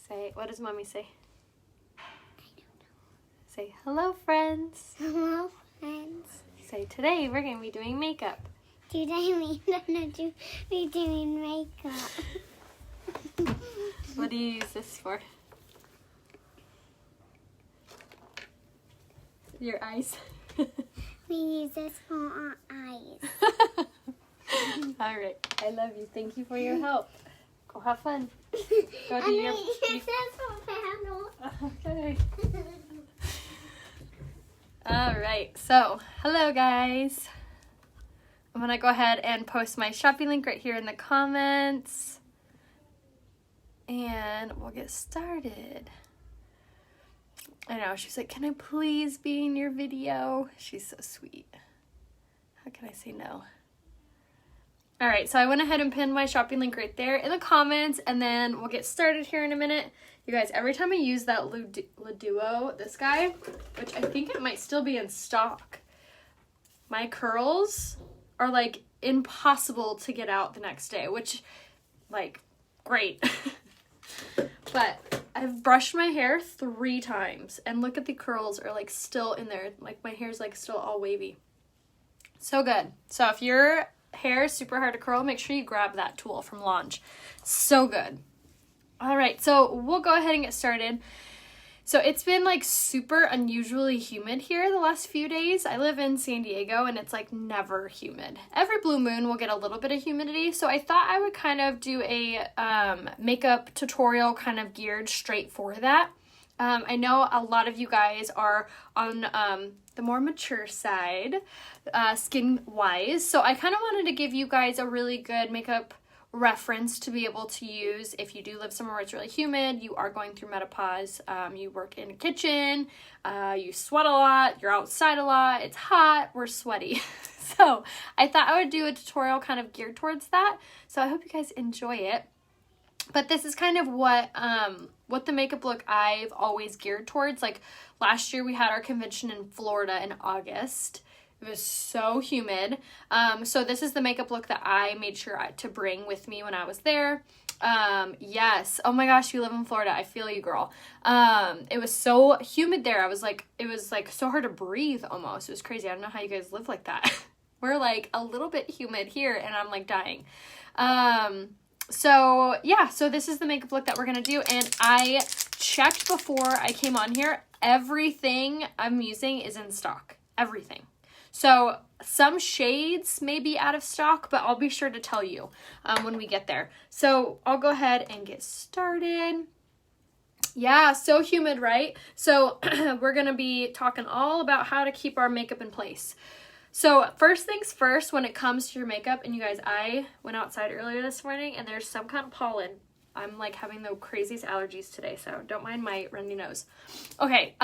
Say, what does mommy say? I don't know. Say, hello, friends. Hello, friends. Say, today we're going to be doing makeup. Today we're going to be doing makeup. What do you use this for? Your eyes. We use this for our eyes. All right. I love you. Thank you for your help. Go have fun. Go do your... Okay. All right. So, hello, guys. I'm going to go ahead and post my shopping link right here in the comments. And we'll get started. I know, she's like, can I please be in your video? She's so sweet. How can I say no? All right, so I went ahead and pinned my shopping link right there in the comments, and then we'll get started here in a minute. You guys, every time I use that Laduo, this guy, which I think it might still be in stock, my curls are like impossible to get out the next day, which, like, great. But I've brushed my hair 3 times, and look at the curls are like still in there. Like my hair's like still all wavy. So good. So if your hair is super hard to curl, make sure you grab that tool from Launch. So good. All right, so we'll go ahead and get started. So it's been like super unusually humid here the last few days. I live in San Diego and it's like never humid. Every blue moon we'll get a little bit of humidity. So I thought I would kind of do a makeup tutorial kind of geared straight for that. I know a lot of you guys are on the more mature side skin wise. So I kind of wanted to give you guys a really good makeup reference to be able to use if you do live somewhere where it's really humid, you are going through menopause, you work in a kitchen, you sweat a lot, you're outside a lot, it's hot, we're sweaty. So I thought I would do a tutorial kind of geared towards that. So I hope you guys enjoy it. But this is kind of what the makeup look I've always geared towards. Like last year we had our convention in Florida in August. It was so humid. So this is the makeup look that I made sure to bring with me when I was there. Yes. Oh my gosh, you live in Florida. I feel you, girl. It was so humid there. It was like so hard to breathe almost. It was crazy. I don't know how you guys live like that. We're like a little bit humid here and I'm like dying. So yeah, so this is the makeup look that we're going to do. And I checked before I came on here. Everything I'm using is in stock. Everything. So some shades may be out of stock, but I'll be sure to tell you when we get there. So I'll go ahead and get started. Yeah, so humid, right? So we're going to be talking all about how to keep our makeup in place. So first things first, when it comes to your makeup, and you guys, I went outside earlier this morning and there's some kind of pollen. I'm like having the craziest allergies today, so don't mind my runny nose. Okay,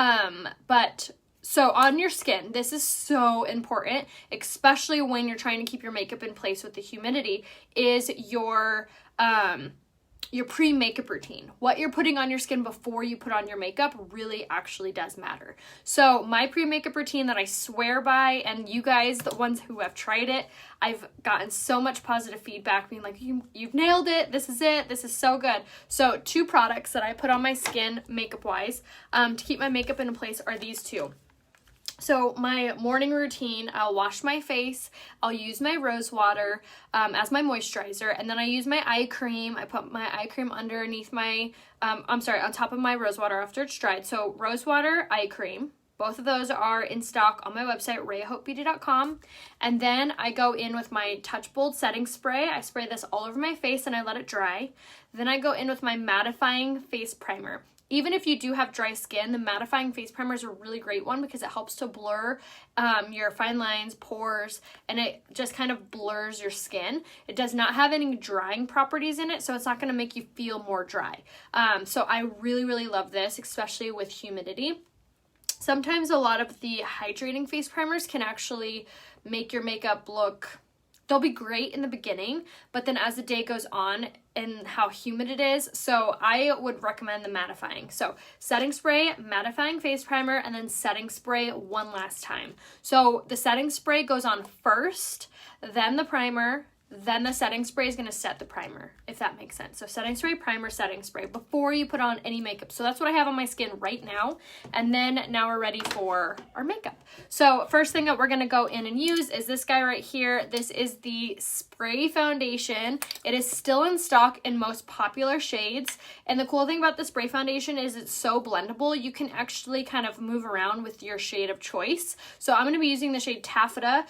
so on your skin, this is so important, especially when you're trying to keep your makeup in place with the humidity, is your pre-makeup routine. What you're putting on your skin before you put on your makeup really actually does matter. So my pre-makeup routine that I swear by, and you guys, the ones who have tried it, I've gotten so much positive feedback being like, you've nailed it. This is so good. So 2 products that I put on my skin makeup wise to keep my makeup in place are these 2. So my morning routine, I'll wash my face, I'll use my rose water as my moisturizer, and then I use my eye cream. I put my eye cream underneath my, on top of my rose water after it's dried. So rose water, eye cream. Both of those are in stock on my website, rayahopebeauty.com. And then I go in with my Touch Bold setting spray. I spray this all over my face and I let it dry. Then I go in with my mattifying face primer. Even if you do have dry skin, the mattifying face primer is a really great one because it helps to blur your fine lines, pores, and it just kind of blurs your skin. It does not have any drying properties in it, so it's not going to make you feel more dry. So I really, really love this, especially with humidity. Sometimes a lot of the hydrating face primers can actually make your makeup look, they'll be great in the beginning, but then as the day goes on and how humid it is, so I would recommend the mattifying. So setting spray, mattifying face primer, and then setting spray one last time. So the setting spray goes on first, then the primer, then the setting spray is going to set the primer, if that makes sense. So setting spray, primer, setting spray before you put on any makeup. So that's what I have on my skin right now. And then now we're ready for our makeup. So first thing that we're going to go in and use is this guy right here. This is the spray foundation. It is still in stock in most popular shades. And the cool thing about the spray foundation is it's so blendable. You can actually kind of move around with your shade of choice. So I'm going to be using the shade Taffeta,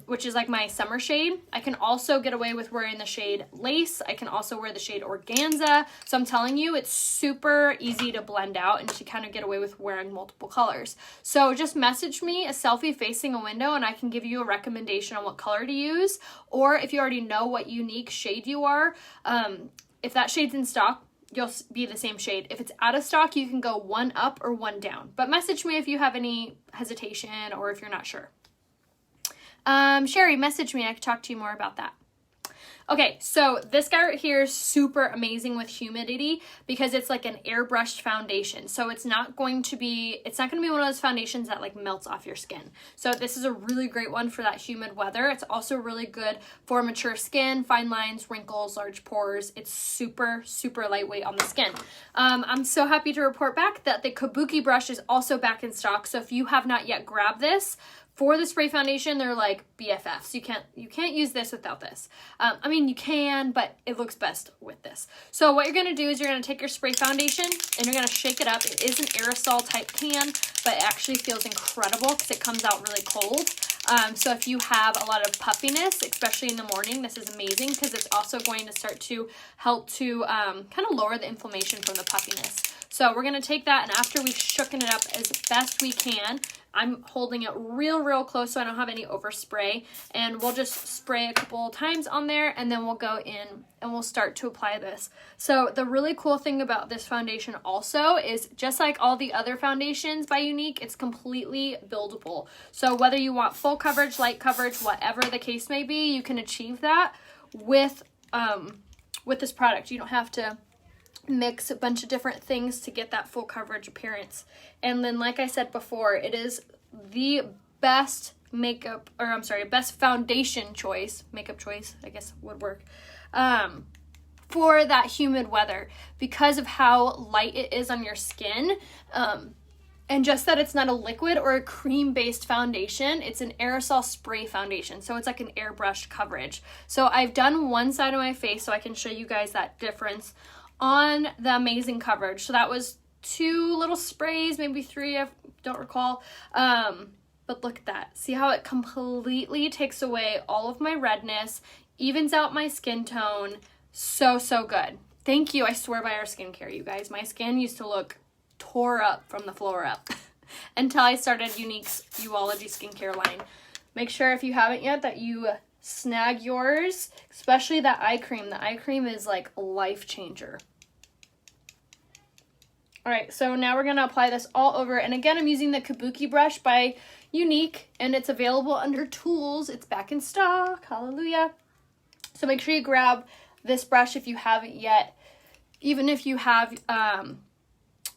which is like my summer shade. I can also get away with wearing the shade Lace. I can also wear the shade Organza. So I'm telling you, it's super easy to blend out and to kind of get away with wearing multiple colors. So just message me a selfie facing a window and I can give you a recommendation on what color to use. Or if you already know what unique shade you are, if that shade's in stock, you'll be the same shade. If it's out of stock, you can go one up or one down. But message me if you have any hesitation or if you're not sure. Sherry, message me. I can talk to you more about that. Okay, so this guy right here is super amazing with humidity because it's like an airbrushed foundation. So it's not going to be one of those foundations that like melts off your skin. So this is a really great one for that humid weather. It's also really good for mature skin, fine lines, wrinkles, large pores. It's super, super lightweight on the skin. I'm so happy to report back that the Kabuki brush is also back in stock. So if you have not yet grabbed this, for the spray foundation, they're like BFFs. You can't use this without this. I mean, you can, but it looks best with this. So what you're going to do is you're going to take your spray foundation and you're going to shake it up. It is an aerosol type can, but it actually feels incredible because it comes out really cold. So if you have a lot of puffiness, especially in the morning, this is amazing because it's also going to start to help to kind of lower the inflammation from the puffiness. So we're going to take that, and after we've shooken it up as best we can, I'm holding it real close so I don't have any overspray, and we'll just spray a couple times on there, and then we'll go in and we'll start to apply this. So the really cool thing about this foundation also is just like all the other foundations by Younique, it's completely buildable. So whether you want full coverage, light coverage, whatever the case may be, you can achieve that with this product. You don't have to mix a bunch of different things to get that full coverage appearance. And then, like I said before, it is the best best foundation choice, makeup choice, I guess would work, for that humid weather because of how light it is on your skin. And just that it's not a liquid or a cream-based foundation, it's an aerosol spray foundation. So it's like an airbrush coverage. So I've done one side of my face so I can show you guys that difference on the amazing coverage. So that was 2 little sprays, maybe 3, I don't recall. But look at that. See how it completely takes away all of my redness, evens out my skin tone. So good. Thank you. I swear by our skincare, you guys. My skin used to look tore up from the floor up until I started Younique's Uology skincare line. Make sure if you haven't yet that you snag yours, especially that eye cream. The eye cream is like a life changer. All right, so now we're gonna apply this all over. And again, I'm using the Kabuki brush by Younique, and it's available under tools. It's back in stock, hallelujah. So make sure you grab this brush if you haven't yet. Even if you have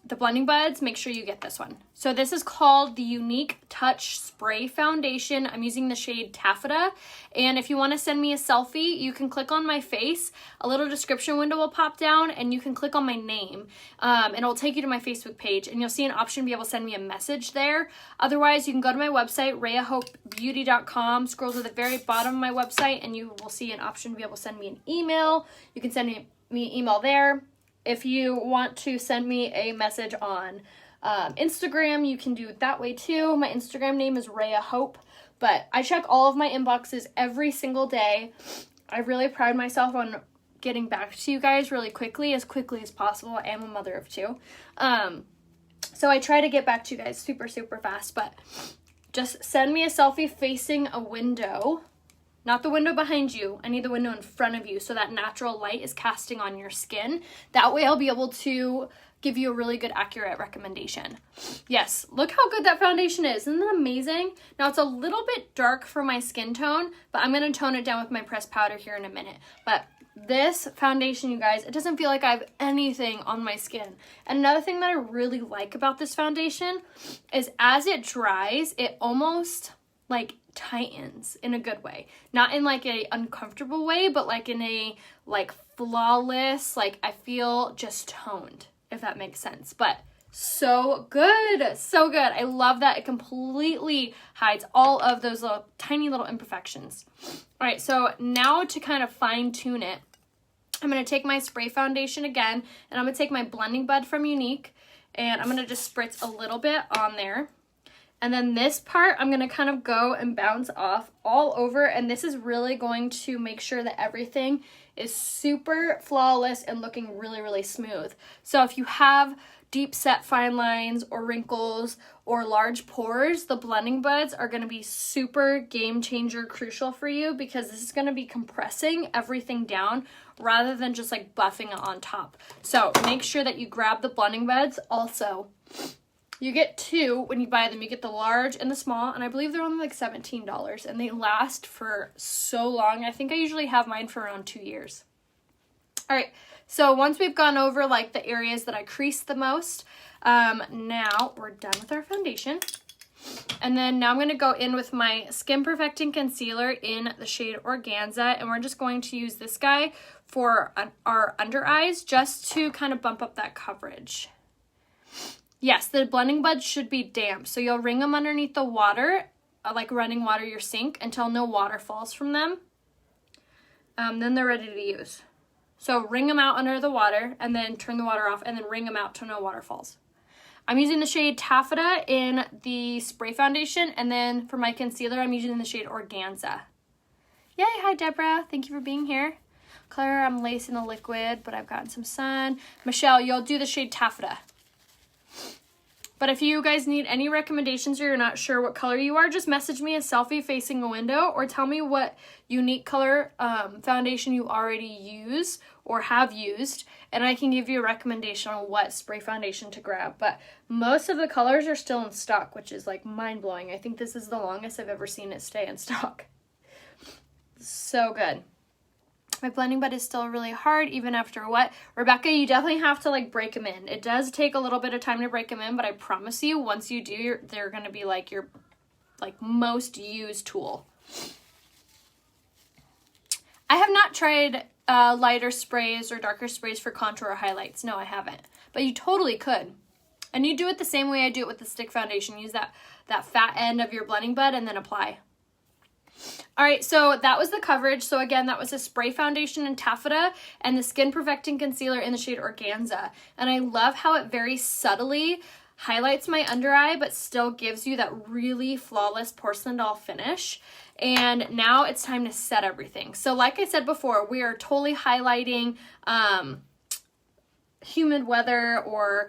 the blending buds, make sure you get this one. So this is called the Younique Touch Spray Foundation. I'm using the shade Taffeta. And if you want to send me a selfie, you can click on my face. A little description window will pop down and you can click on my name. And it'll take you to my Facebook page and you'll see an option to be able to send me a message there. Otherwise, you can go to my website, RheaHopeBeauty.com. Scroll to the very bottom of my website and you will see an option to be able to send me an email. You can send me an email there. If you want to send me a message on Instagram, you can do it that way too. My Instagram name is Rhea Hope, but I check all of my inboxes every single day. I really pride myself on getting back to you guys really quickly as possible. I am a mother of 2. So I try to get back to you guys super fast, but just send me a selfie facing a window. Not the window behind you. I need the window in front of you so that natural light is casting on your skin. That way I'll be able to give you a really good, accurate recommendation. Yes, look how good that foundation is. Isn't that amazing? Now it's a little bit dark for my skin tone, but I'm going to tone it down with my pressed powder here in a minute. But this foundation, you guys, it doesn't feel like I have anything on my skin. And another thing that I really like about this foundation is as it dries, it almost like tightens in a good way. Not in like a uncomfortable way, but like in a like flawless, like I feel just toned, if that makes sense. But so good, so good. I love that it completely hides all of those little tiny little imperfections. All right, so now to kind of fine tune it, I'm going to take my spray foundation again, and I'm going to take my blending bud from Unique, and I'm going to just spritz a little bit on there. And then this part, I'm going to kind of go and bounce off all over. And this is really going to make sure that everything is super flawless and looking really, really smooth. So if you have deep set fine lines or wrinkles or large pores, the blending buds are going to be super game changer crucial for you, because this is going to be compressing everything down rather than just like buffing it on top. So make sure that you grab the blending buds. Also, you get two when you buy them. You get the large and the small, and I believe they're only like $17, and they last for so long. I think I usually have mine for around 2 years. All right, so once we've gone over like the areas that I crease the most, now we're done with our foundation. And then now I'm going to go in with my Skin Perfecting Concealer in the shade Organza, and we're just going to use this guy for our under eyes just to kind of bump up that coverage. Yes, the blending buds should be damp, so you'll wring them underneath the water, like running water your sink, until no water falls from them. Then they're ready to use. So wring them out under the water, and then turn the water off, and then wring them out till no water falls. I'm using the shade Taffeta in the spray foundation, and then for my concealer, I'm using the shade Organza. Yay, hi Deborah, thank you for being here. Claire, I'm lacing the liquid, but I've gotten some sun. Michelle, you'll do the shade Taffeta. But if you guys need any recommendations or you're not sure what color you are, just message me a selfie facing a window, or tell me what Unique color foundation you already use or have used, and I can give you a recommendation on what spray foundation to grab. But most of the colors are still in stock, which is like mind-blowing. I think this is the longest I've ever seen it stay in stock. So good. My blending bud is still really hard even after a wet. Rebecca, you definitely have to like break them in. It does take a little bit of time to break them in, but I promise you, once you do, they're going to be like your like most used tool. I have not tried lighter sprays or darker sprays for contour or highlights. No, I haven't. But you totally could. And you do it the same way I do it with the stick foundation. Use that fat end of your blending bud and then apply. All right, so that was the coverage. So again, that was a spray foundation in Taffeta and the Skin Perfecting Concealer in the shade Organza. And I love how it very subtly highlights my under eye, but still gives you that really flawless porcelain doll finish. And now it's time to set everything. So like I said before, we are totally highlighting humid weather, or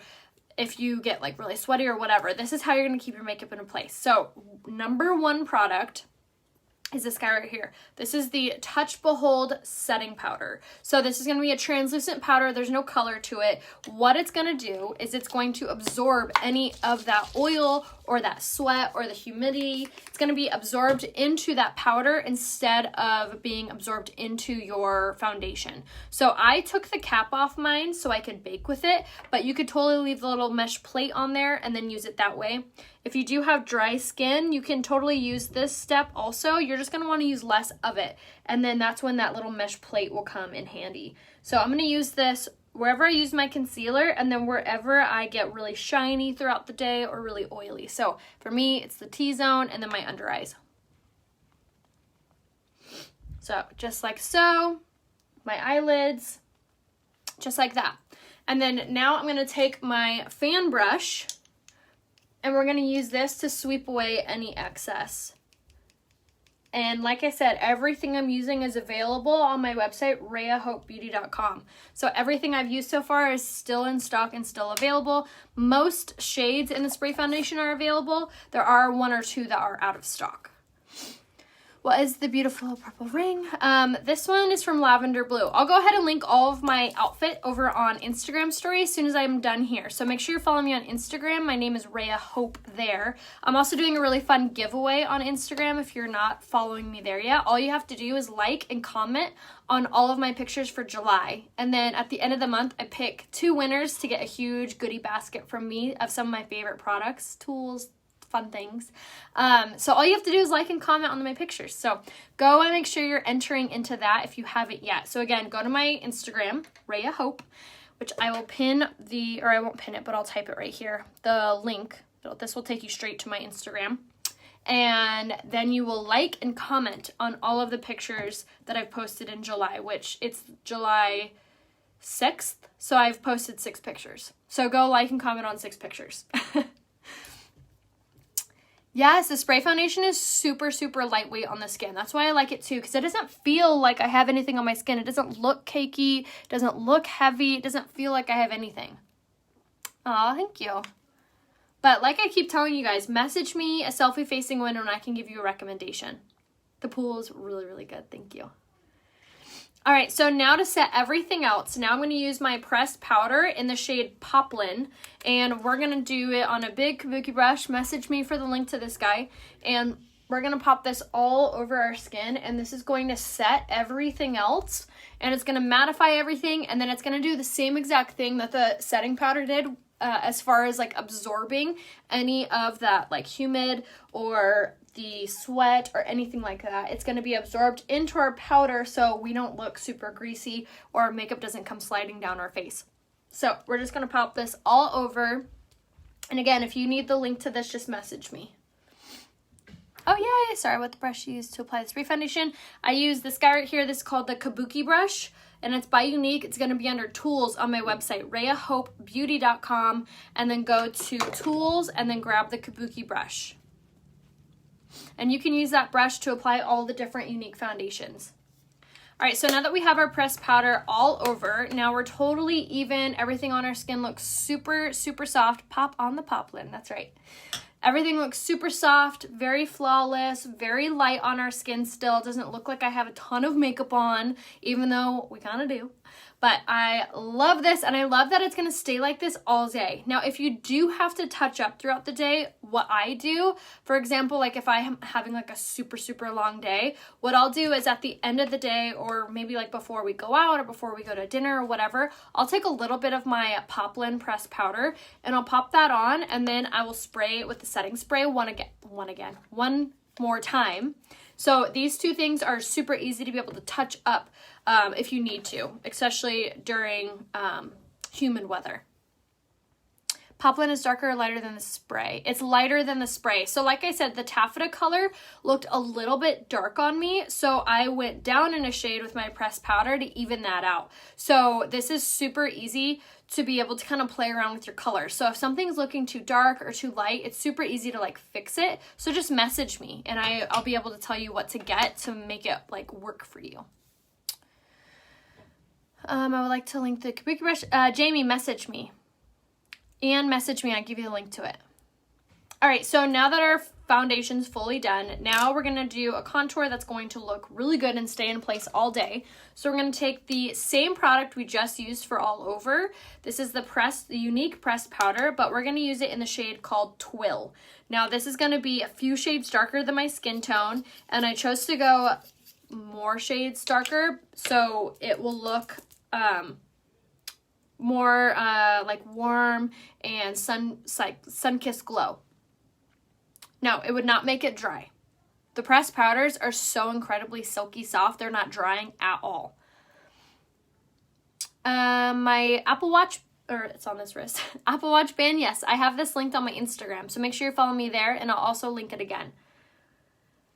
if you get like really sweaty or whatever. This is how you're going to keep your makeup in place. So number one product is this guy right here. This is the Touch Behold setting powder. So this is going to be a translucent powder. There's no color to it. What it's going to do is it's going to absorb any of that oil or that sweat or the humidity. It's going to be absorbed into that powder instead of being absorbed into your foundation. So I took the cap off mine so I could bake with it, but you could totally leave the little mesh plate on there and then use it that way. If you do have dry skin, you can totally use this step also. You're just going to want to use less of it, and then that's when that little mesh plate will come in handy. So I'm going to use this wherever I use my concealer, and then wherever I get really shiny throughout the day or really oily. So for me, it's the T-zone and then my under eyes. So just like so, my eyelids, just like that. And then now I'm going to take my fan brush, and we're going to use this to sweep away any excess. And like I said, everything I'm using is available on my website, RheaHopeBeauty.com. So everything I've used so far is still in stock and still available. Most shades in the spray foundation are available. There are one or two that are out of stock. What is the beautiful purple ring? This one is from Lavender Blue. I'll go ahead and link all of my outfit over on Instagram story as soon as I'm done here. So make sure you're following me on Instagram. My name is Rhea Hope there. I'm also doing a really fun giveaway on Instagram if you're not following me there yet. All you have to do is like and comment on all of my pictures for July. And then at the end of the month, I pick 2 winners to get a huge goodie basket from me of some of my favorite products, tools, fun things. So all you have to do is like and comment on my pictures. So go and make sure you're entering into that if you haven't yet. So again, go to my Instagram, Rhea Hope, which I will pin or I won't pin it, but I'll type it right here. The link, this will take you straight to my Instagram. And then you will like and comment on all of the pictures that I've posted in July, which it's July 6th. So I've posted 6 pictures. So go like and comment on 6 pictures. Yes, the spray foundation is super, super lightweight on the skin. That's why I like it too, because it doesn't feel like I have anything on my skin. It doesn't look cakey. It doesn't look heavy. It doesn't feel like I have anything. Aw, thank you. But like I keep telling you guys, message me a selfie-facing window and I can give you a recommendation. The pool is really, really good. Thank you. All right, so now to set everything out. So now I'm going to use my pressed powder in the shade Poplin, and we're going to do it on a big Kabuki brush. Message me for the link to this guy, and we're going to pop this all over our skin, and this is going to set everything else, and it's going to mattify everything, and then it's going to do the same exact thing that the setting powder did as far as like absorbing any of that like humid or the sweat or anything like that. It's going to be absorbed into our powder so we don't look super greasy or our makeup doesn't come sliding down our face. So we're just going to pop this all over. And again, if you need the link to this, just message me. Oh yay, sorry, what the brush you used to apply the spray foundation. I use this guy right here. This is called the Kabuki Brush, and it's by Unique. It's going to be under tools on my website, RheaHopeBeauty.com, and then go to tools and then grab the Kabuki brush. And you can use that brush to apply all the different Unique foundations. All right, so now that we have our pressed powder all over, now we're totally even. Everything on our skin looks super, super soft. Pop on the Poplin, that's right. Everything looks super soft, very flawless, very light on our skin still. It doesn't look like I have a ton of makeup on, even though we kind of do. But I love this, and I love that it's going to stay like this all day. Now, if you do have to touch up throughout the day, what I do, for example, like if I'm having like a super, super long day, what I'll do is at the end of the day, or maybe like before we go out or before we go to dinner or whatever, I'll take a little bit of my Poplin pressed powder, and I'll pop that on, and then I will spray it with the setting spray one more time. So these two things are super easy to be able to touch up if you need to, especially during humid weather. Poplin is darker or lighter than the spray? It's lighter than the spray. So like I said, the taffeta color looked a little bit dark on me, so I went down in a shade with my pressed powder to even that out. So this is super easy to be able to kind of play around with your colors. So if something's looking too dark or too light, it's super easy to like fix it. So just message me and I'll be able to tell you what to get to make it like work for you. I would like to link the Kabuki brush. Jamie, message me. And message me, I'll give you the link to it. All right, so now that our foundation's fully done, now we're gonna do a contour that's going to look really good and stay in place all day. So we're gonna take the same product we just used for all over. This is the Unique pressed powder, but we're gonna use it in the shade called Twill. Now this is gonna be a few shades darker than my skin tone, and I chose to go more shades darker so it will look more like warm and sun-kissed glow. No, it would not make it dry. The pressed powders are so incredibly silky soft, they're not drying at all. My Apple Watch, or it's on this wrist, Apple Watch band, yes, I have this linked on my Instagram, so make sure you follow me there, and I'll also link it again.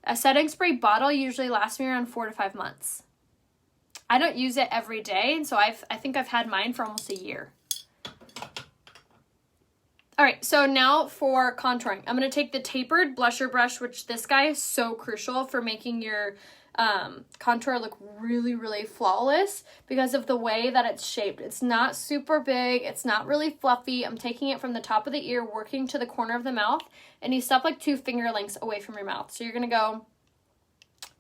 A setting spray bottle usually lasts me around 4 to 5 months. I don't use it every day, and so I think I've had mine for almost a year. All right, so now for contouring. I'm going to take the tapered blusher brush, which this guy is so crucial for making your contour look really, really flawless because of the way that it's shaped. It's not super big. It's not really fluffy. I'm taking it from the top of the ear, working to the corner of the mouth, and you stop like 2 finger lengths away from your mouth. So you're going to go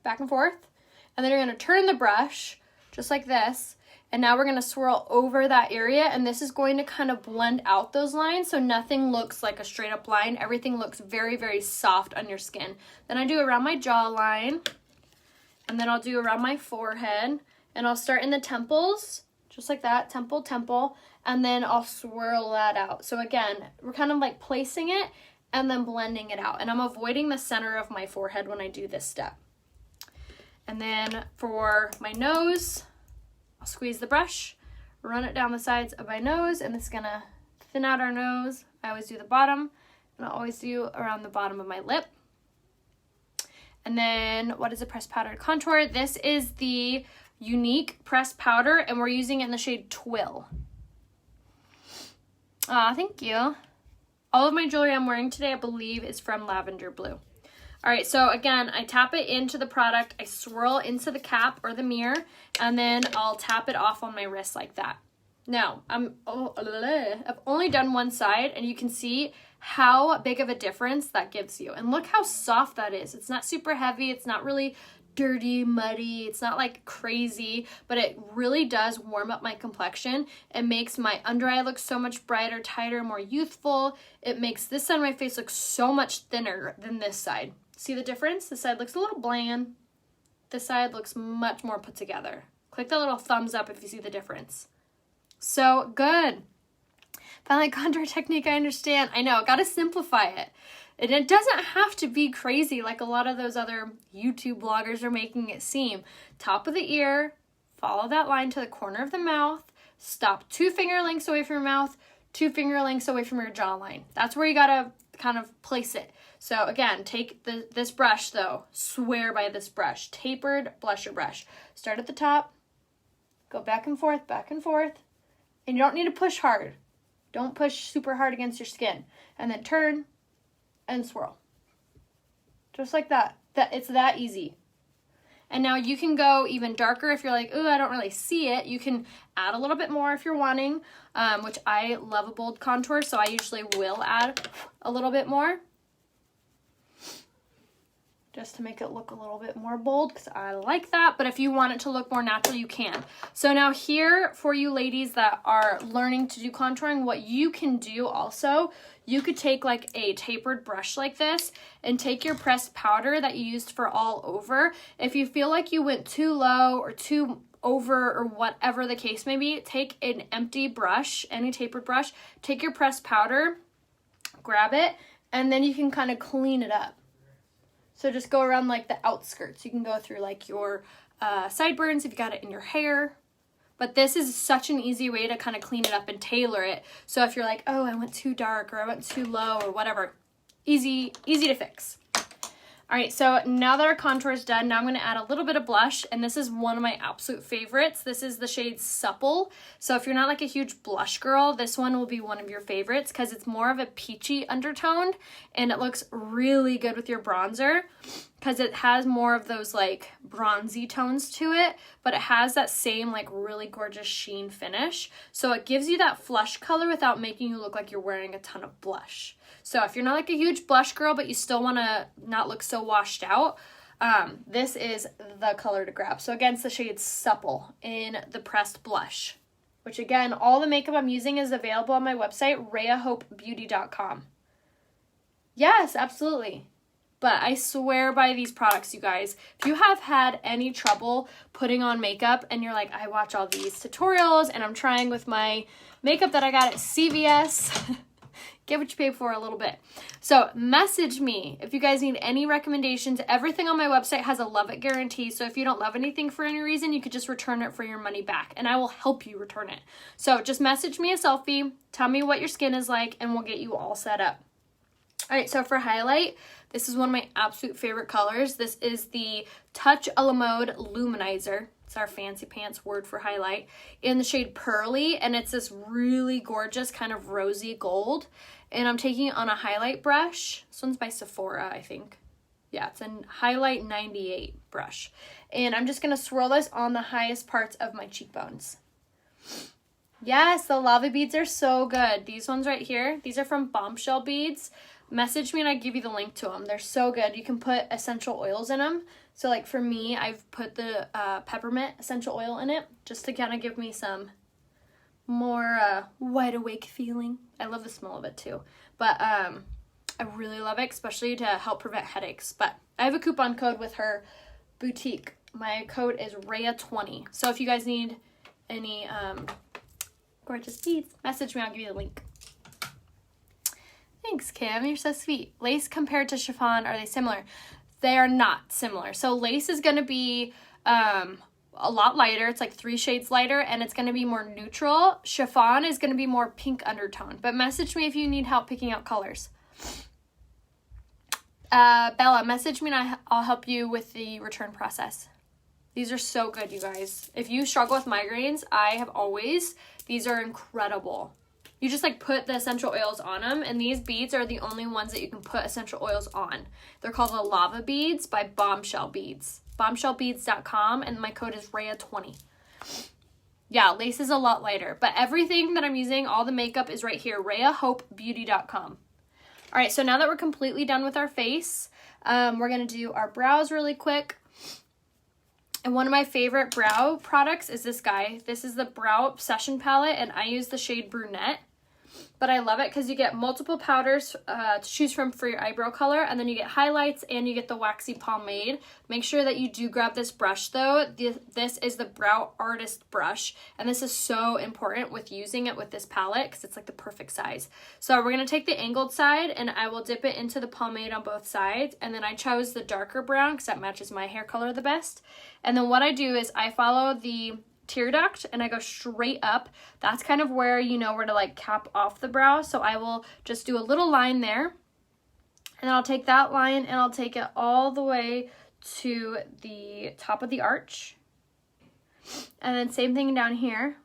back and forth, and then you're going to turn the brush just like this, and now we're going to swirl over that area, and this is going to kind of blend out those lines so nothing looks like a straight up line. Everything looks very, very soft on your skin. Then I do around my jawline, and then I'll do around my forehead, and I'll start in the temples, just like that, temple, and then I'll swirl that out. So again, we're kind of like placing it and then blending it out. And I'm avoiding the center of my forehead when I do this step. And then for my nose, I'll squeeze the brush, run it down the sides of my nose, and it's gonna thin out our nose. I always do the bottom, and I'll always do around the bottom of my lip. And then what is a pressed powder contour? This is the Unique Pressed Powder, and we're using it in the shade Twill. Aw, thank you. All of my jewelry I'm wearing today, I believe, is from Lavender Blue. All right, so again, I tap it into the product, I swirl into the cap or the mirror, and then I'll tap it off on my wrist like that. Now, I've only done one side, and you can see how big of a difference that gives you. And look how soft that is. It's not super heavy, it's not really dirty, muddy, it's not like crazy, but it really does warm up my complexion. It makes my under eye look so much brighter, tighter, more youthful. It makes this side of my face look so much thinner than this side. See the difference? This side looks a little bland. This side looks much more put together. Click the little thumbs up if you see the difference. So good. Finally, contour technique, I understand. I know, gotta simplify it. And it doesn't have to be crazy like a lot of those other YouTube bloggers are making it seem. Top of the ear, follow that line to the corner of the mouth, stop 2 finger lengths away from your mouth, 2 finger lengths away from your jawline. That's where you gotta kind of place it. So again, take this brush though, swear by this brush, tapered blusher brush. Start at the top, go back and forth, and you don't need to push hard. Don't push super hard against your skin. And then turn and swirl. Just like that. It's that easy. And now you can go even darker if you're like, ooh, I don't really see it. You can add a little bit more if you're wanting, which I love a bold contour, so I usually will add a little bit more, just to make it look a little bit more bold, because I like that. But if you want it to look more natural, you can. So now here, for you ladies that are learning to do contouring, what you can do also, you could take like a tapered brush like this and take your pressed powder that you used for all over. If you feel like you went too low or too over or whatever the case may be, take an empty brush, any tapered brush, take your pressed powder, grab it, and then you can kind of clean it up. So just go around like the outskirts. You can go through like your sideburns if you got it in your hair. But this is such an easy way to kind of clean it up and tailor it. So if you're like, oh, I went too dark or I went too low or whatever, easy to fix. All right, so now that our contour is done, now I'm going to add a little bit of blush, and this is one of my absolute favorites. This is the shade Supple. So if you're not like a huge blush girl, this one will be one of your favorites because it's more of a peachy undertone, and it looks really good with your bronzer because it has more of those like bronzy tones to it, but it has that same like really gorgeous sheen finish. So it gives you that flush color without making you look like you're wearing a ton of blush. So if you're not like a huge blush girl, but you still want to not look so washed out, this is the color to grab. So again, it's the shade Supple in the pressed blush, which again, all the makeup I'm using is available on my website, RheaHopeBeauty.com. Yes, absolutely. But I swear by these products, you guys. If you have had any trouble putting on makeup and you're like, I watch all these tutorials and I'm trying with my makeup that I got at CVS, get what you pay for a little bit. So message me if you guys need any recommendations. Everything on my website has a love it guarantee. So if you don't love anything for any reason, you could just return it for your money back and I will help you return it. So just message me a selfie, tell me what your skin is like, and we'll get you all set up. All right, so for highlight, this is one of my absolute favorite colors. This is the Touch a la Mode Luminizer. It's our fancy pants word for highlight, in the shade Pearly, and it's this really gorgeous kind of rosy gold. And I'm taking it on a highlight brush. This one's by Sephora, I think. Yeah, it's a Highlight 98 brush. And I'm just going to swirl this on the highest parts of my cheekbones. Yes, the lava beads are so good. These ones right here, these are from Bombshell Beads. Message me and I give you the link to them. They're so good. You can put essential oils in them. So like for me, I've put the peppermint essential oil in it just to kind of give me some more wide awake feeling. I love the smell of it too. But I really love it, especially to help prevent headaches. But I have a coupon code with her boutique. My code is Rhea20. So if you guys need any gorgeous beads, message me. I'll give you the link. Thanks, Kim. You're so sweet. Lace compared to chiffon, are they similar? They are not similar. So lace is going to be a lot lighter. It's like 3 shades lighter, and it's going to be more neutral. Chiffon is going to be more pink undertone. But message me if you need help picking out colors. Bella, message me and I'll help you with the return process. These are so good, you guys. If you struggle with migraines, I have always. These are incredible. You just like put the essential oils on them, and these beads are the only ones that you can put essential oils on. They're called the Lava Beads by Bombshell Beads. Bombshellbeads.com, and my code is Rhea20. Yeah, lace is a lot lighter, but everything that I'm using, all the makeup is right here, RheaHopeBeauty.com. All right, so now that we're completely done with our face, we're gonna do our brows really quick. And one of my favorite brow products is this guy. This is the Brow Obsession palette, and I use the shade Brunette. But I love it because you get multiple powders to choose from for your eyebrow color, and then you get highlights and you get the waxy pomade. Make sure that you do grab this brush though. This is the Brow Artist brush, and this is so important with using it with this palette because it's like the perfect size. So we're going to take the angled side, and I will dip it into the pomade on both sides, and then I chose the darker brown because that matches my hair color the best. And then what I do is I follow the tear duct and I go straight up. That's kind of where you know where to like cap off the brow. So I will just do a little line there, and I'll take that line and I'll take it all the way to the top of the arch. And then same thing down here.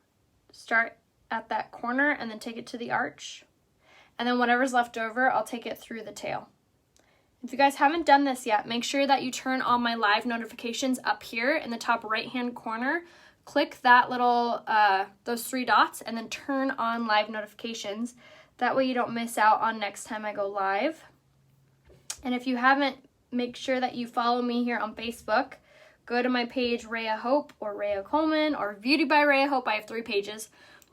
Start at that corner and then take it to the arch. And then whatever's left over, I'll take it through the tail. If you guys haven't done this yet, make sure that you turn on my live notifications up here in the top right hand corner. Click that little, those 3 dots, and then turn on live notifications. That way you don't miss out on next time I go live. And if you haven't, make sure that you follow me here on Facebook. Go to my page, Rhea Hope or Rhea Coleman or Beauty by Rhea Hope. I have 3 pages.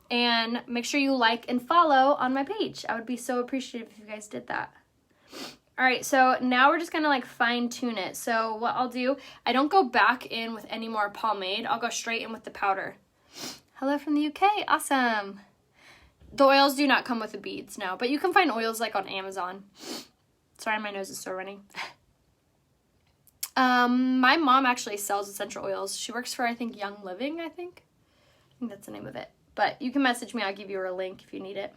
And make sure you like and follow on my page. I would be so appreciative if you guys did that. All right, so now we're just gonna like fine tune it. So what I'll do, I don't go back in with any more pomade. I'll go straight in with the powder. Hello from the UK, awesome. The oils do not come with the beads, no, but you can find oils like on Amazon. Sorry, my nose is so runny. My mom actually sells essential oils. She works for, I think, Young Living, I think that's the name of it. But you can message me, I'll give you a link if you need it.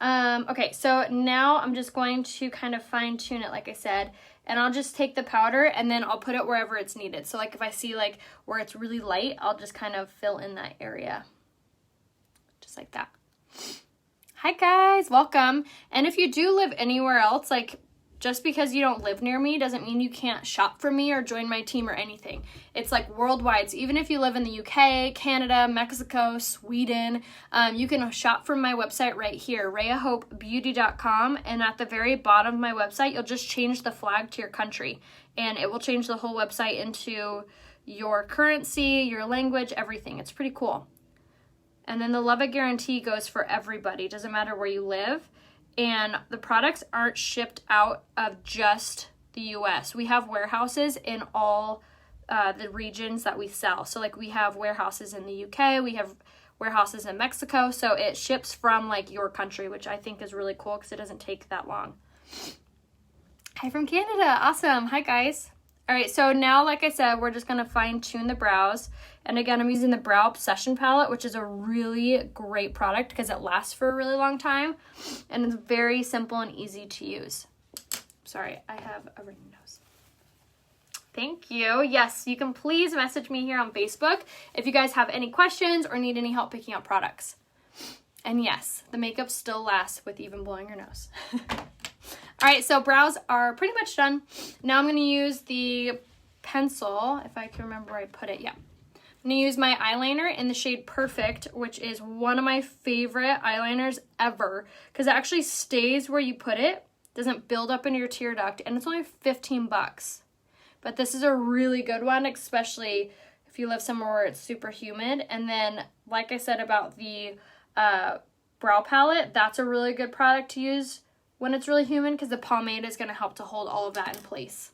Okay, so now I'm just going to kind of fine tune it, like I said, and I'll just take the powder and then I'll put it wherever it's needed. So like if I see like where it's really light, I'll just kind of fill in that area. Just like that. Hi guys, welcome. And if you do live anywhere else, like just because you don't live near me doesn't mean you can't shop from me or join my team or anything. It's like worldwide. So even if you live in the UK, Canada, Mexico, Sweden, you can shop from my website right here, RheaHopeBeauty.com. And at the very bottom of my website, you'll just change the flag to your country. And it will change the whole website into your currency, your language, everything. It's pretty cool. And then the Love It Guarantee goes for everybody. Doesn't matter where you live. And the products aren't shipped out of just the US. We have warehouses in all the regions that we sell. So like we have warehouses in the UK, we have warehouses in Mexico. So it ships from like your country, which I think is really cool because it doesn't take that long. Hi from Canada, awesome. Hi guys. All right, so now, like I said, we're just gonna fine tune the brows. And again, I'm using the Brow Obsession palette, which is a really great product because it lasts for a really long time. And it's very simple and easy to use. Sorry, I have a runny nose. Thank you. Yes, you can please message me here on Facebook if you guys have any questions or need any help picking out products. And yes, the makeup still lasts with even blowing your nose. All right, so brows are pretty much done. Now I'm going to use the pencil, if I can remember where I put it. Yeah. I'm going to use my eyeliner in the shade Perfect, which is one of my favorite eyeliners ever because it actually stays where you put it, doesn't build up in your tear duct, and it's only 15 bucks. But this is a really good one, especially if you live somewhere where it's super humid. And then, like I said about the brow palette, that's a really good product to use when it's really humid because the pomade is going to help to hold all of that in place.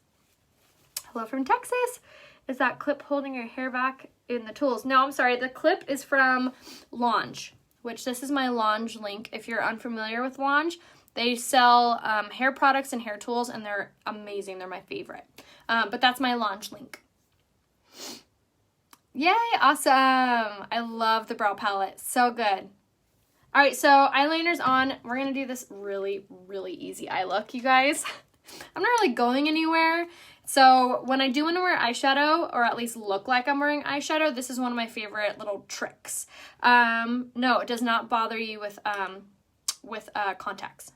Hello from Texas. Is that clip holding your hair back in the tools? No, I'm sorry. The clip is from Lange, which this is my Lange link. If you're unfamiliar with Lange, They sell hair products and hair tools, and they're amazing. They're my favorite. But that's my launch link. Yay, awesome. I love the brow palette. So good. All right, so eyeliner's on. We're going to do this really, really easy eye look, you guys. I'm not really going anywhere. So when I do want to wear eyeshadow, or at least look like I'm wearing eyeshadow, this is one of my favorite little tricks. No, it does not bother you with contacts.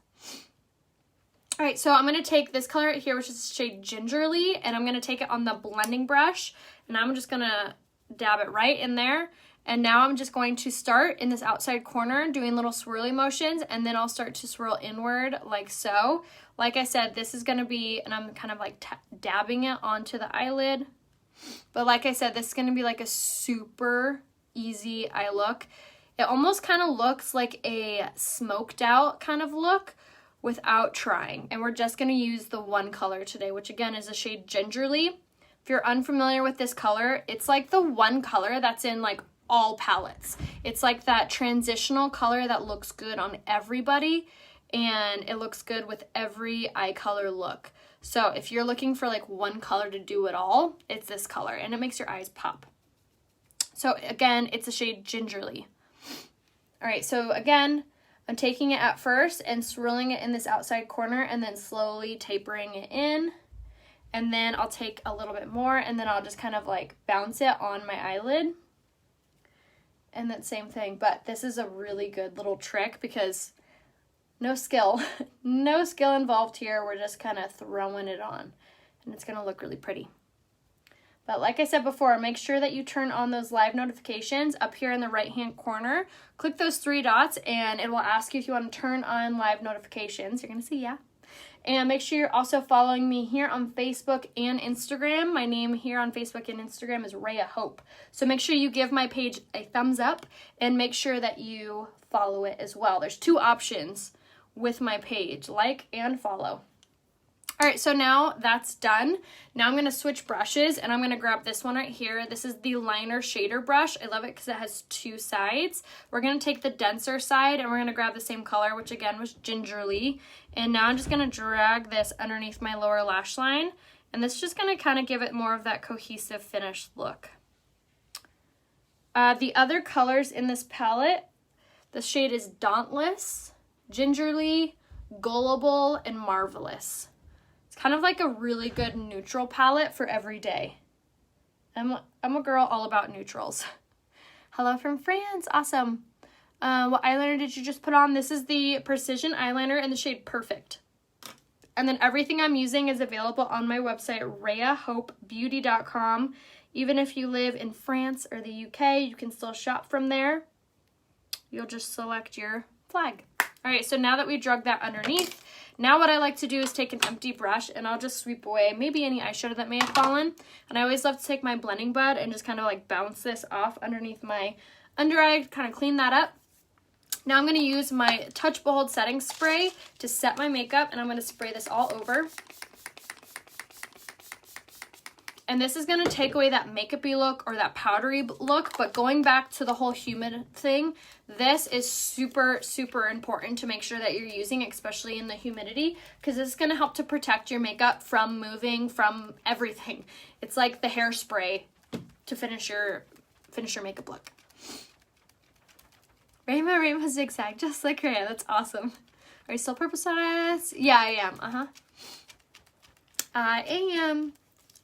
All right, so I'm going to take this color right here, which is shade Gingerly, and I'm going to take it on the blending brush, and I'm just going to dab it right in there. And now I'm just going to start in this outside corner doing little swirly motions, and then I'll start to swirl inward like so. Like I said, this is going to be, and I'm kind of like dabbing it onto the eyelid. But like I said, this is going to be like a super easy eye look. It almost kind of looks like a smoked out kind of look without trying. And we're just going to use the one color today, which again is a shade Gingerly. If you're unfamiliar with this color, it's like the one color that's in like all palettes. It's like that transitional color that looks good on everybody, and it looks good with every eye color look. So if you're looking for like one color to do it all, it's this color, and it makes your eyes pop. So again, it's a shade Gingerly. All right, so again, I'm taking it at first and swirling it in this outside corner, and then slowly tapering it in. And then I'll take a little bit more, and then I'll just kind of like bounce it on my eyelid. And that same thing, but this is a really good little trick because no skill involved here. We're just kind of throwing it on, and it's going to look really pretty. But like I said before, make sure that you turn on those live notifications up here in the right-hand corner. Click those 3 dots, and it will ask you if you want to turn on live notifications. You're going to see, yeah. And make sure you're also following me here on Facebook and Instagram. My name here on Facebook and Instagram is Rhea Hope. So make sure you give my page a thumbs up and make sure that you follow it as well. There's 2 options with my page, like and follow. All right, so now that's done. Now I'm going to switch brushes, and I'm going to grab this one right here. This is the Liner Shader brush. I love it because it has 2 sides. We're going to take the denser side, and we're going to grab the same color, which again was Gingerly. And now I'm just going to drag this underneath my lower lash line, and this is just going to kind of give it more of that cohesive finished look. The other colors in this palette, the shade is Dauntless, Gingerly, Gullible, and Marvelous. Kind of like a really good neutral palette for every day. I'm a girl all about neutrals. Hello from France. Awesome. What eyeliner did you just put on? This is the Precision Eyeliner in the shade Perfect. And then everything I'm using is available on my website, RheaHopeBeauty.com. Even if you live in France or the UK, you can still shop from there. You'll just select your flag. All right, so now that we drug that underneath, now what I like to do is take an empty brush, and I'll just sweep away maybe any eyeshadow that may have fallen. And I always love to take my blending bud and just kind of like bounce this off underneath my under eye, kind of clean that up. Now I'm going to use my Touch Bold setting spray to set my makeup, and I'm going to spray this all over. And this is going to take away that makeup-y look or that powdery look, but going back to the whole humid thing, this is super, super important to make sure that you're using, especially in the humidity, because this is going to help to protect your makeup from moving, from everything. It's like the hairspray to finish your makeup look. Rainbow zigzag, just like Rhea. That's awesome. Are you still purple size? Yeah, I am. I am.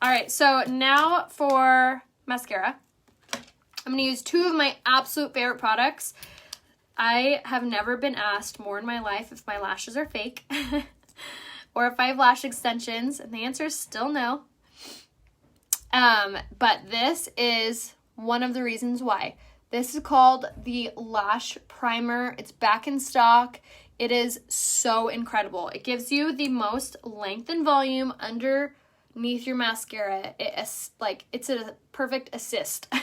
All right, so now for mascara. I'm going to use 2 of my absolute favorite products. I have never been asked more in my life if my lashes are fake or if I have lash extensions, and the answer is still no. But this is one of the reasons why. This is called the Lash Primer. It's back in stock. It is so incredible. It gives you the most length and volume underneath your mascara. It's a perfect assist.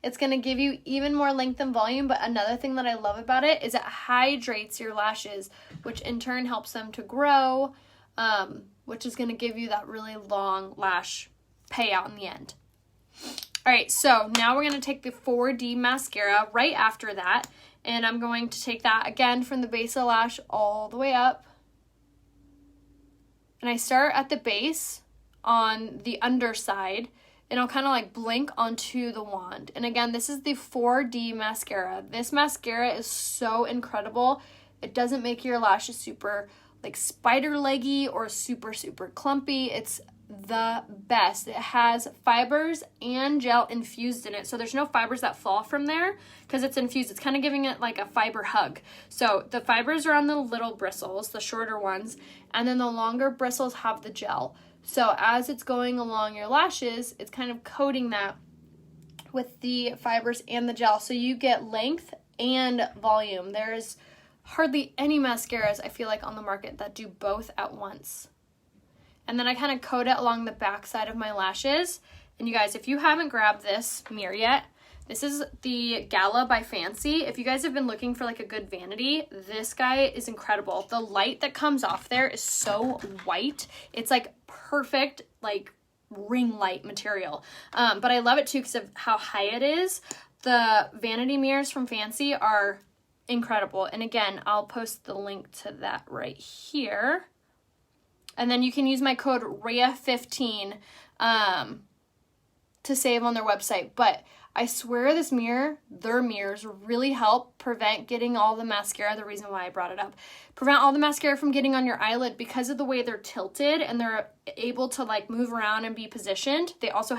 It's going to give you even more length and volume, but another thing that I love about it is it hydrates your lashes, which in turn helps them to grow, which is going to give you that really long lash payout in the end. All right, so now we're going to take the 4D mascara right after that, and I'm going to take that again from the base of the lash all the way up And I start at the base on the underside, and I'll kind of like blink onto the wand. And again, this is the 4D mascara. This mascara is so incredible. It doesn't make your lashes super like spider leggy or super clumpy. It's the best. It has fibers and gel infused in it, so there's no fibers that fall from there because it's infused. It's kind of giving it like a fiber hug. So the fibers are on the little bristles, the shorter ones, and then the longer bristles have the gel. So as it's going along your lashes, it's kind of coating that with the fibers and the gel, so you get length and volume. There's hardly any mascaras, I feel like, on the market that do both at once. And then I kind of coat it along the back side of my lashes. And you guys, if you haven't grabbed this mirror yet, this is the Gala by Fancy. If you guys have been looking for like a good vanity, this guy is incredible. The light that comes off there is so white. It's like perfect, like ring light material. But I love it too because of how high it is. The vanity mirrors from Fancy are incredible. And again, I'll post the link to that right here. And then you can use my code RHEA15 to save on their website. But I swear their mirrors really help prevent getting all the mascara, the reason why I brought it up, prevent all the mascara from getting on your eyelid because of the way they're tilted and they're able to like move around and be positioned. They also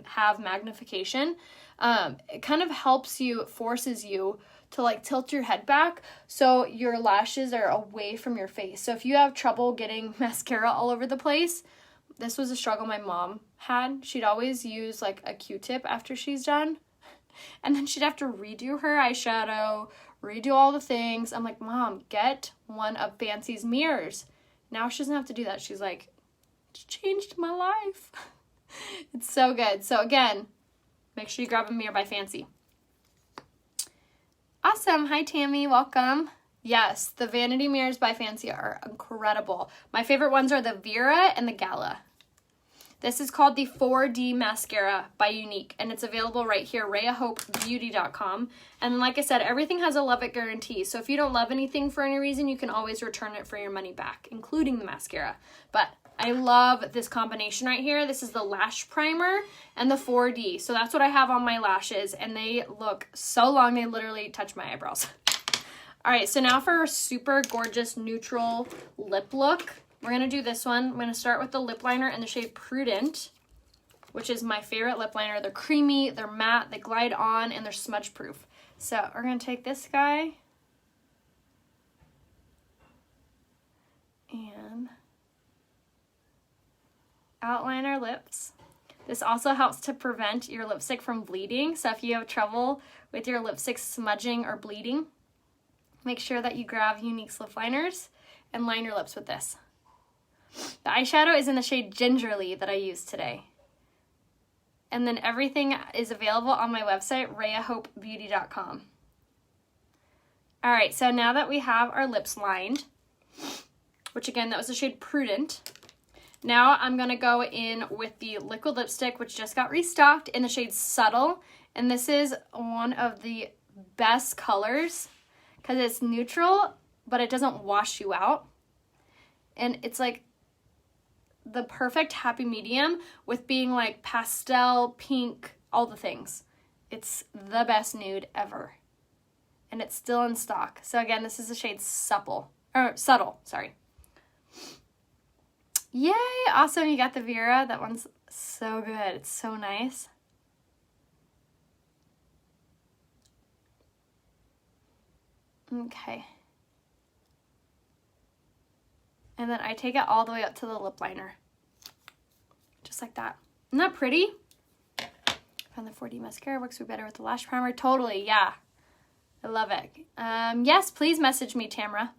have magnification. It kind of helps you, forces you to like tilt your head back so your lashes are away from your face. So if you have trouble getting mascara all over the place, this was a struggle my mom had. She'd always use like a Q-tip after she's done, and then she'd have to redo her eyeshadow, redo all the things. I'm like, Mom, get one of Fancy's mirrors. Now she doesn't have to do that. She's like, it's changed my life. It's so good. So again, make sure you grab a mirror by Fancy. Awesome. Hi, Tammy. Welcome. Yes, the vanity mirrors by Fancy are incredible. My favorite ones are the Vera and the Gala. This is called the 4D Mascara by Unique, and it's available right here, RheaHopeBeauty.com. And like I said, everything has a love it guarantee. So if you don't love anything for any reason, you can always return it for your money back, including the mascara. But I love this combination right here. This is the Lash Primer and the 4D. So that's what I have on my lashes, and they look so long, they literally touch my eyebrows. All right, so now for a super gorgeous neutral lip look, we're going to do this one. I'm going to start with the lip liner in the shade Prudent, which is my favorite lip liner. They're creamy, they're matte, they glide on, and they're smudge proof. So we're going to take this guy and outline our lips. This also helps to prevent your lipstick from bleeding. So if you have trouble with your lipstick smudging or bleeding, make sure that you grab Unique's lip liners and line your lips with this. The eyeshadow is in the shade Gingerly that I used today. And then everything is available on my website, RheaHopeBeauty.com. All right, so now that we have our lips lined, which again, that was the shade Prudent, now I'm gonna go in with the liquid lipstick, which just got restocked in the shade Subtle. And this is one of the best colors because it's neutral, but it doesn't wash you out. And it's like the perfect happy medium with being like pastel, pink, all the things. It's the best nude ever. And it's still in stock. So again, this is the shade Subtle, sorry. Yay, awesome, you got the Vera. That one's so good, it's so nice. Okay. And then I take it all the way up to the lip liner. Just like that. Isn't that pretty? Found the 4D mascara works way better with the Lash Primer. Totally, yeah. I love it. Yes, please message me, Tamra.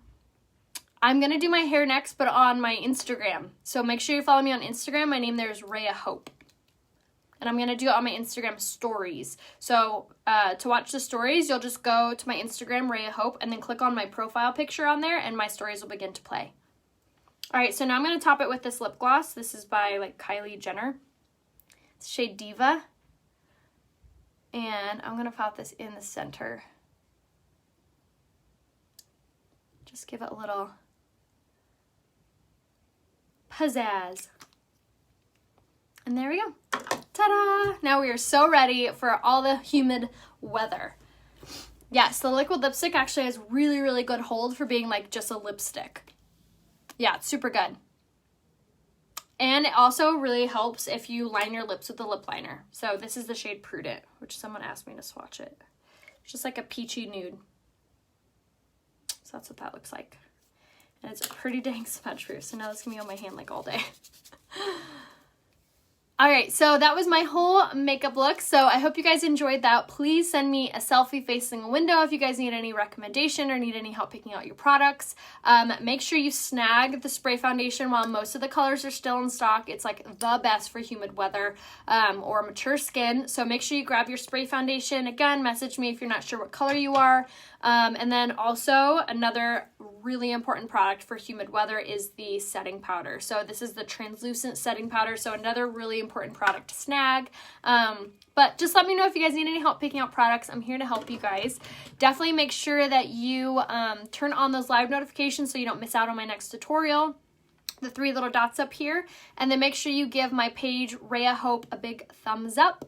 I'm going to do my hair next, but on my Instagram. So make sure you follow me on Instagram. My name there is Rhea Hope. And I'm going to do it on my Instagram stories. So to watch the stories, you'll just go to my Instagram, Rhea Hope, and then click on my profile picture on there, and my stories will begin to play. All right, so now I'm going to top it with this lip gloss. This is by like Kylie Jenner. It's shade Diva. And I'm going to pop this in the center. Just give it a little pizzazz. And there we go. Ta-da! Now we are so ready for all the humid weather. Yes, the liquid lipstick actually has really, really good hold for being like just a lipstick. Yeah, it's super good. And it also really helps if you line your lips with a lip liner. So this is the shade Prudent, which someone asked me to swatch it. It's just like a peachy nude. So that's what that looks like. And it's pretty dang smudge proof. So now it's gonna be on my hand like all day. All right, so that was my whole makeup look. So I hope you guys enjoyed that. Please send me a selfie facing a window if you guys need any recommendation or need any help picking out your products. Make sure you snag the spray foundation while most of the colors are still in stock. It's like the best for humid weather or mature skin. So make sure you grab your spray foundation. Again, message me if you're not sure what color you are. And then also another really important product for humid weather is the setting powder. So this is the translucent setting powder. So another really important product to snag. But just let me know if you guys need any help picking out products. I'm here to help you guys. Definitely make sure that you turn on those live notifications so you don't miss out on my next tutorial. The 3 little dots up here. And then make sure you give my page, Rhea Hope, a big thumbs up.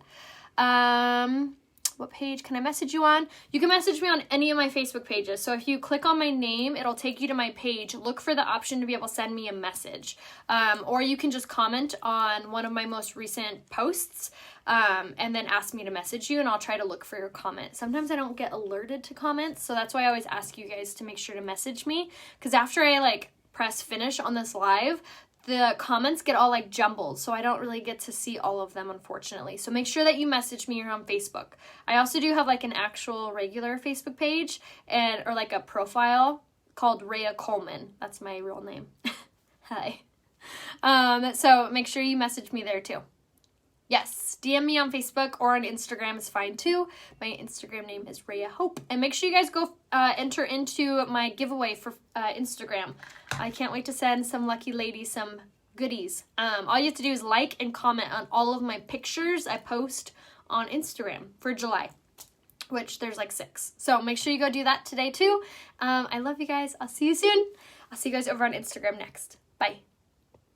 What page can I message you on? You can message me on any of my Facebook pages. So if you click on my name, it'll take you to my page. Look for the option to be able to send me a message. Or you can just comment on one of my most recent posts and then ask me to message you, and I'll try to look for your comment. Sometimes I don't get alerted to comments, so that's why I always ask you guys to make sure to message me, because after I like press finish on this live, the comments get all like jumbled, so I don't really get to see all of them, unfortunately. So make sure that you message me here on Facebook. I also do have like an actual regular Facebook page or like a profile called Rhea Coleman. That's my real name. Hi. So make sure you message me there too. Yes, DM me on Facebook or on Instagram is fine too. My Instagram name is Rhea Hope. And make sure you guys go enter into my giveaway for Instagram. I can't wait to send some lucky ladies some goodies. All you have to do is like and comment on all of my pictures I post on Instagram for July, which there's like 6. So make sure you go do that today too. I love you guys. I'll see you soon. I'll see you guys over on Instagram next. Bye.